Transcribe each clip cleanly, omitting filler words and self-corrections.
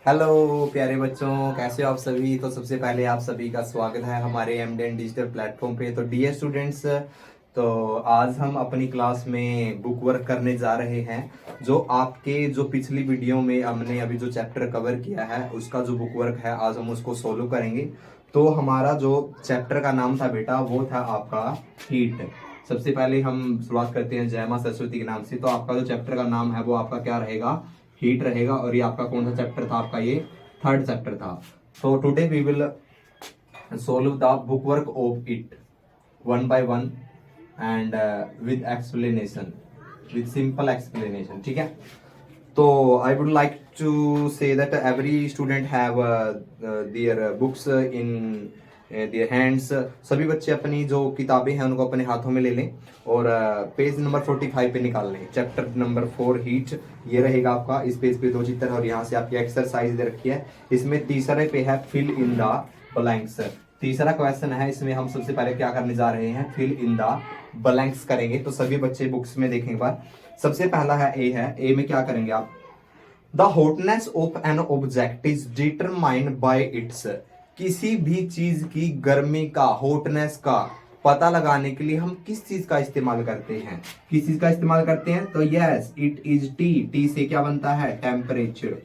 Hello प्यारे बच्चों, कैसे हो आप सभी। तो सबसे पहले आप सभी का स्वागत है हमारे एमडेन डिजिटल प्लेटफॉर्म पे। तो डियर स्टूडेंट्स, तो आज हम अपनी क्लास में बुक वर्क करने जा रहे हैं। जो आपके जो पिछली वीडियो में हमने अभी जो चैप्टर कवर किया है उसका जो बुक वर्क है आज हम उसको सोल्व करेंगे। तो हमारा जो चैप्टर का नाम था बेटा वो था आपका हीट। सबसे पहले हम शुरुआत करते हैं जय मां सरस्वती के नाम से। तो आपका जो चैप्टर का नाम है वो आपका क्या रहेगा, हीट रहेगा। और ये आपका कौन सा चैप्टर था, आपका ये थर्ड चैप्टर था। तो today we will solve the book work of it one by one and with explanation, with simple explanation, ठीक है। तो I would like to say that every student have their books in their hands. सभी बच्चे अपनी जो किताबें हैं उनको अपने हाथों में ले लें और पेज नंबर 45 पे निकाल लें। चैप्टर नंबर 4 हीट ये रहेगा आपका। इस पेज पे दो चित्र और यहाँ से आपकी एक्सरसाइज दे रखी है। इसमें तीसरे पे है फिल इन द ब्लैंक्स। तीसरा क्वेश्चन है, इसमें हम सबसे पहले क्या करने जा रहे हैं, फिल इन द ब्लैंक्स करेंगे। तो सभी बच्चे बुक्स में देखें एक बार। सबसे पहला है ए में क्या करेंगे आप, the hotness of an object is determined by it's. किसी भी चीज की गर्मी का, हॉटनेस का पता लगाने के लिए हम किस चीज का इस्तेमाल करते हैं, किस चीज का इस्तेमाल करते हैं। तो yes, it is T. T से क्या बनता है, टेम्परेचर।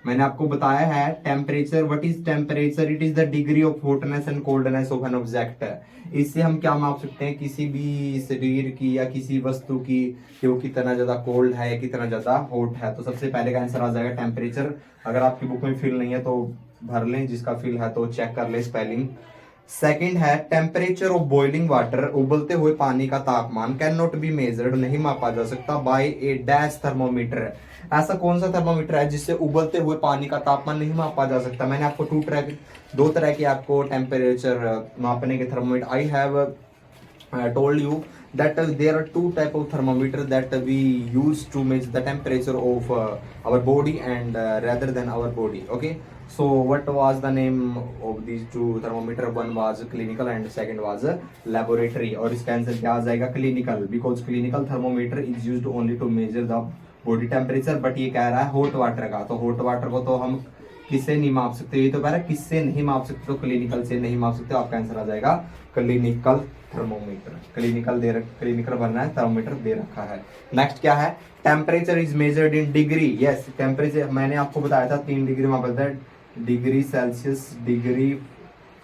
मैंने आपको बताया है temperature. What is temperature, it is the degree of hotness and coldness of an object. इससे हम क्या माप सकते हैं, किसी भी शरीर की या किसी वस्तु की कि वो कितना ज्यादा कोल्ड है या कितना ज्यादा हॉट है। तो सबसे पहले का आंसर आ जाएगा टेम्परेचर। अगर आपकी बुक में फिल नहीं है तो भर लें, जिसका फिल है तो चेक कर ले स्पेलिंग। सेकंड है टेम्परेचर ऑफ बॉइलिंग वाटर। उबलते हुए पानी का तापमान कैन नॉट बी मेजर्ड, नहीं मापा जा सकता, बाय ए डैश थर्मोमीटर। ऐसा कौन सा थर्मोमीटर है जिससे उबलते हुए पानी का तापमान नहीं मापा जा सकता। मैंने आपको दो तरह के आपको टेम्परेचर मापने के thermometer I have told you that there are two type of thermometer that we use to measure the temperature of our body and rather than our body. Okay, so what was the name of these two thermometer, one was clinical and second was laboratory। और इसका answer क्या आ जाएगा, clinical, because clinical thermometer is used only to measure the body temperature। But ये कह रहा है hot water का, तो हॉट वाटर को तो हम किससे नहीं माप सकते, ये तो कह रहा है किससे नहीं माप सकते, तो क्लिनिकल से नहीं माप सकते। आपका आंसर आ जाएगा क्लिनिकल थर्मोमीटर। क्लिनिकल बनना है, थर्मोमीटर दे रखा है। नेक्स्ट क्या है, temperature is measured in degree. Yes, temperature मैंने आपको बताया था 3 डिग्री मापा है, डिग्री सेल्सियस, डिग्री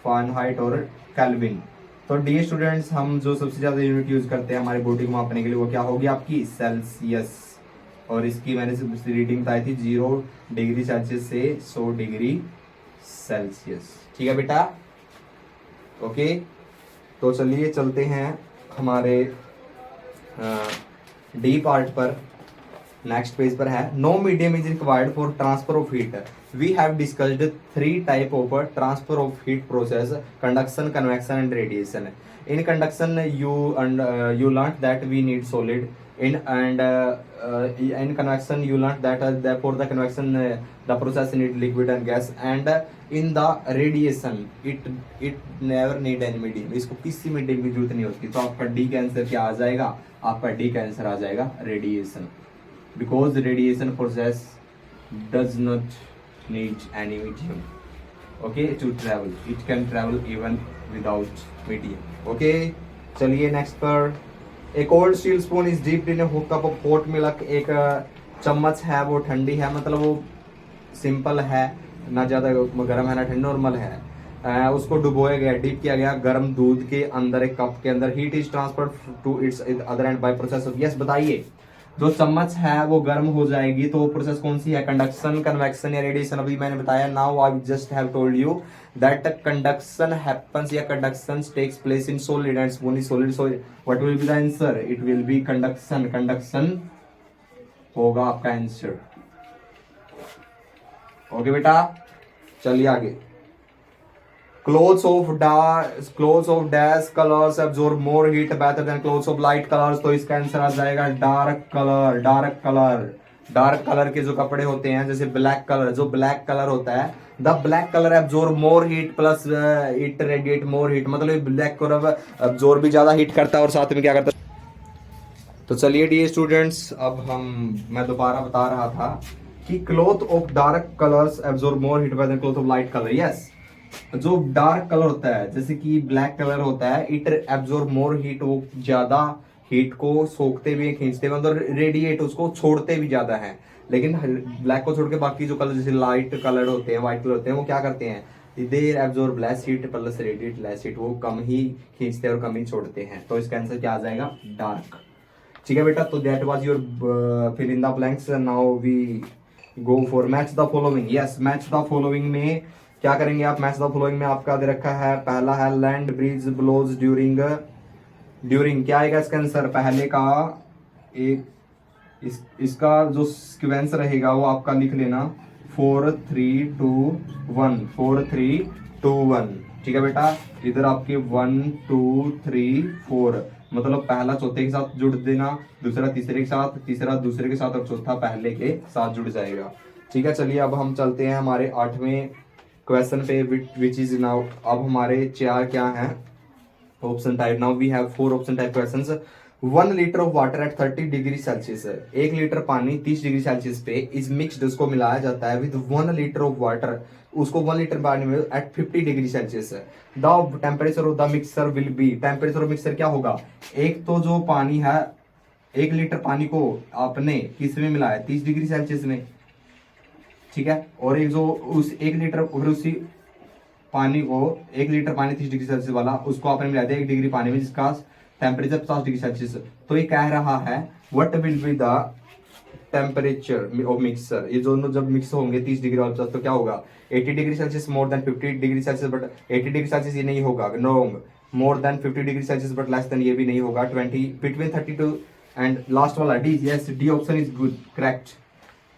फ़ारेनहाइट और केल्विन। तो डी स्टूडेंट्स, हम जो सबसे ज्यादा यूनिट यूज करते हैं हमारी बॉडी को मापने के लिए वो क्या होगी आपकी, सेल्सियस। और इसकी मैंने रीडिंग बताई थी 0 डिग्री सेल्सियस से 100 डिग्री सेल्सियस। ठीक है बेटा, ओके। तो चलिए चलते हैं हमारे डी पार्ट पर। नेक्स्ट पेज पर है, no medium is required for transfer of heat. We have discussed 3 type of transfer of heat process, conduction, convection and radiation. In conduction you learnt that we need solid, in convection you learnt that for the convection the process need liquid and gas, and in the radiation it never need any medium। इसको किसी medium की जरूरत नहीं होती। तो आपका D का answer क्या आ जाएगा, आपका डी का आंसर आ जाएगा radiation, because radiation process does not need any medium, okay, to travel। it can travel even without medium, okay। चलिए नेक्स्ट पर, एक old steel spoon is dipped in a cup of hot milk. एक चम्मच है वो ठंडी है, मतलब वो सिंपल है, ना ज्यादा गर्म है ना ठंडी, नॉर्मल है। उसको डुबोया गया, डीप किया गया गर्म दूध के अंदर, एक कप के अंदर। Heat is transferred to its other end by process of, yes बताइए, जो चम्मच है वो गर्म हो जाएगी तो वो प्रोसेस कौन सी है, कंडक्शन, कन्वेक्शन या रेडिएशन। अभी मैंने बताया, now I just have told you that conduction happens या conduction takes place in solid and spoon is solid. So what will be the answer, it will be conduction. Conduction होगा आपका answer, okay बेटा। चलिए आगे, clothes of dash colors absorb more heat better than clothes of light colors। तो इसका answer आ जाएगा dark colour. Dark colour के जो कपड़े होते हैं, जैसे ब्लैक कलर, जो ब्लैक कलर होता है, the black colour absorb more heat plus it radiate more heat. मतलब ब्लैक कलर एब्जॉर्ब भी ज्यादा हीट करता है और साथ में क्या करता है। तो चलिए डियर स्टूडेंट्स, अब मैं दोबारा बता रहा था कि cloth of dark colours absorb more heat than cloth of light colour. Yes, जो डार्क कलर होता है जैसे कि ब्लैक कलर होता है, इट एब्जॉर्ब मोर हीट, वो ज्यादा हीट को सोखते भी खींचते भी, मतलब रेडिएट उसको छोड़ते भी ज्यादा है। लेकिन ब्लैक को छोड़ के बाकी जो कलर जैसे लाइट कलर होते हैं, व्हाइट कलर होते हैं, वो क्या करते हैं, they absorb less heat plus radiate less heat, वो कम ही खींचते हैं और कम ही छोड़ते हैं। तो इसका आंसर क्या आ जाएगा, डार्क। ठीक है बेटा, तो that was your fill in the blanks. Now we go for match the following. Yes, match the following में क्या करेंगे आप, मैच द फॉलोइंग में आपका दे रखा है, पहला है land breeze blows during, during क्या आएगा इसका आंसर, पहले का एक इसका जो सीक्वेंस रहेगा वो आपका लिख लेना 4 3 2 1, 4 3 2 1। ठीक है बेटा, इधर आपके 1 2 3 4, मतलब पहला चौथे के साथ जुड़ देना, दूसरा तीसरे के साथ, तीसरा दूसरे के साथ और चौथा पहले के साथ जुड़ जाएगा। ठीक है, चलिए अब हम चलते हैं हमारे 8वें क्वेश्चन पे, विच इज नाउ। अब हमारे चार क्या हैं option type. Now we have 4 option type questions. 1 litre of water at 30 degree Celsius, 1 litre पानी 30 डिग्री सेल्सियस पे इज मिक्स्ड, उसको मिलाया जाता है विद 1 लीटर ऑफ वाटर, उसको 1 लीटर पानी में at 50 degree Celsius. The temperature of the mixer will be, temperature of mixer क्या होगा, एक तो जो पानी है 1 लीटर पानी को आपने किस में मिलाया, 30 डिग्री सेल्सियस में। ठीक है, और एक जो उस 1 लीटर और उसी पानी को 1 लीटर पानी 30 डिग्री सेल्सियस वाला, उसको आपने मिला दिया 1 डिग्री पानी में जिसका टेम्परेचर 50 डिग्री सेल्सियस। तो ये कह रहा है what will be the temperature of mixer, ये दोनों जब मिक्स होंगे 30 डिग्री और 50 तो क्या होगा, 80 degree Celsius more than 50 degree Celsius, but 80 degree Celsius ये नहीं होगा, no, more than 50 degree Celsius but less than ये भी नहीं होगा, 20 बिटवीन 32 एंड लास्ट वाला D. Yes, D option is good, correct.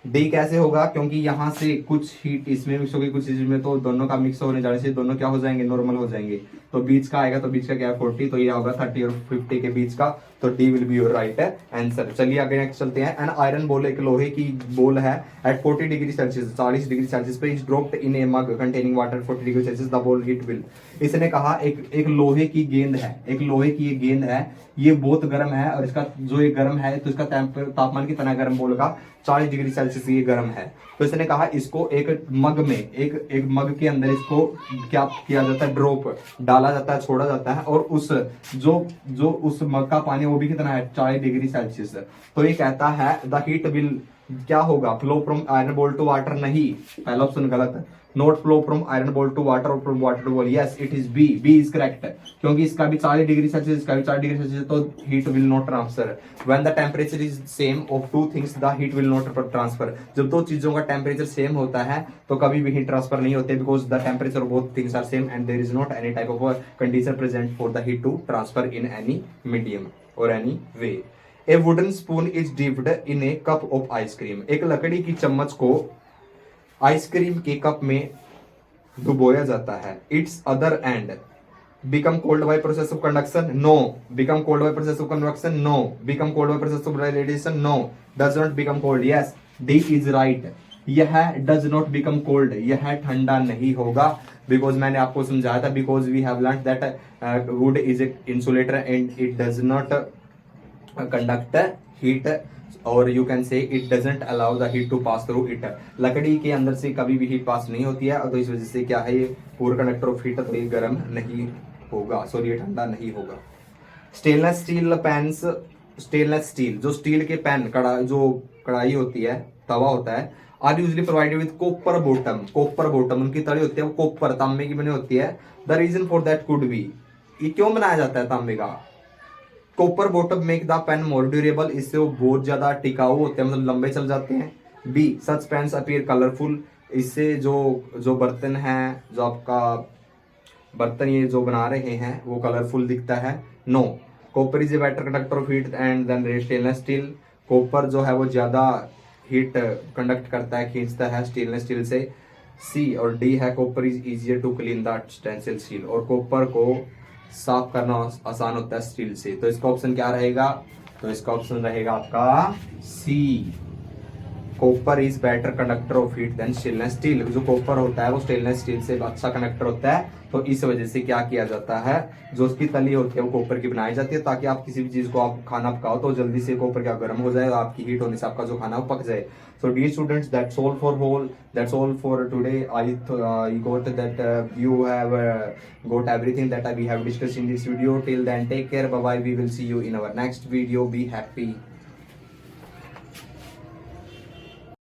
D कैसे होगा, क्योंकि यहाँ से कुछ हीट इसमें मिक्स होगी कुछ इसमें, तो दोनों का मिक्स होने जाने से दोनों क्या हो जाएंगे, नॉर्मल हो जाएंगे। तो बीच का आएगा, तो बीच का क्या है 40, तो ये होगा 30 और 50 के बीच का, तो D will be your right answer. चलिए आगे नेक्स्ट चलते हैं। एन आयरन बॉल, एक लोहे की बॉल है at 40 degree Celsius, 40 degree Celsius पे is dropped in a mug containing water 40 degree Celsius, the ball heat will. इसने कहा एक लोहे की गेंद है, एक लोहे की ये गेंद है, ये बहुत गर्म है और इसका जो ये गर्म है तो इसका तापमान कितना गर्म बोल का 40 डिग्री सेल्सियस ये गर्म है। तो इसने कहा इसको एक मग में, एक मग के अंदर इसको क्या किया जाता है, ड्रॉप डाला जाता है, छोड़ा जाता है, और उस जो उस मग का पानी वो भी कितना है 40 डिग्री सेल्सियस। तो ये कहता है द हीट विल क्या होगा, flow from iron ball to water, नहीं, पहला ऑप्शन गलत, not flow from iron ball to water और from water to ball. Yes, it is B, B is correct, क्योंकि इसका भी 40 डिग्री सेल्सियस, इसका भी 40 डिग्री सेल्सियस, तो heat will not transfer. When the temperature is same of two things the heat will not transfer, जब दो चीजों का टेम्परेचर सेम होता है तो कभी भी हीट ट्रांसफर नहीं होते, because the temperature of both things are same and there is not any type of condition present for the heat to transfer in any medium और any way. A wooden spoon is dipped in a cup of ice cream, एक लकड़ी की चम्मच को ice cream के cup में डुबोया जाता है, it's other and become cold by process of conduction, no, become cold by process of convection, no, become cold by process of radiation, no, does not become cold। yes, D is right, यह does not become cold, यह ठंडा नहीं होगा, because मैंने आपको समझाया था, because we have learnt that wood is a insulator and it does not conduct heat, और you can say it doesn't allow the heat to pass through it, लकड़ी के अंदर से कभी भी हीट पास नहीं होती है, और तो इस वजह से क्या है ये पूरा कंडक्टर ऑफ हीट, तो ये गर्म नहीं होगा, सॉरी ये ठंडा नहीं होगा। Stainless steel pans, stainless steel जो स्टील के पैन जो कढ़ाई होती है, तवा होता है, are usually provided with copper bottom, copper bottom उनकी तली होती है वो कॉपर तांबे की बनी होती है। The reason for that could be, ये क्यों बनाया जाता है तांबे का, copper bottom make the pan more durable, इससे वो बहुत ज्यादा टिकाऊ होते हैं, मतलब लंबे चल जाते हैं। बी सच पेन्स अपीयर कलरफुल, इससे जो बर्तन है, जो आपका बर्तन ये जो बना रहे हैं वो कलरफुल दिखता है। No, copper is a better conductor of heat and than stainless steel, copper जो है वो ज्यादा हीट कंडक्ट करता है, खींचता है स्टेनलेस स्टील से। सी और डी है copper is easier to clean the stainless steel, और कॉपर को साफ करना आसान होता है स्टील से। तो इसका ऑप्शन क्या रहेगा, तो इसका ऑप्शन रहेगा आपका C. Copper is better conductor of heat than stainless steel. जो कॉपर होता है वो स्टेनलेस स्टील से अच्छा कंडक्टर होता है। तो इस वजह से क्या किया जाता है, जो उसकी तली होती है वो कॉपर की बनाई जाती है, ताकि आप किसी भी चीज को आप खाना पकाओ तो जल्दी से कॉपर क्या गर्म हो जाए और आपकी हीट होने से आपका जो खाना वो पक जाए। So dear students, that's all for today. I got that you have got everything that we have discussed in this video. Till then, take care. Bye bye. We will see you in our next video. Be happy.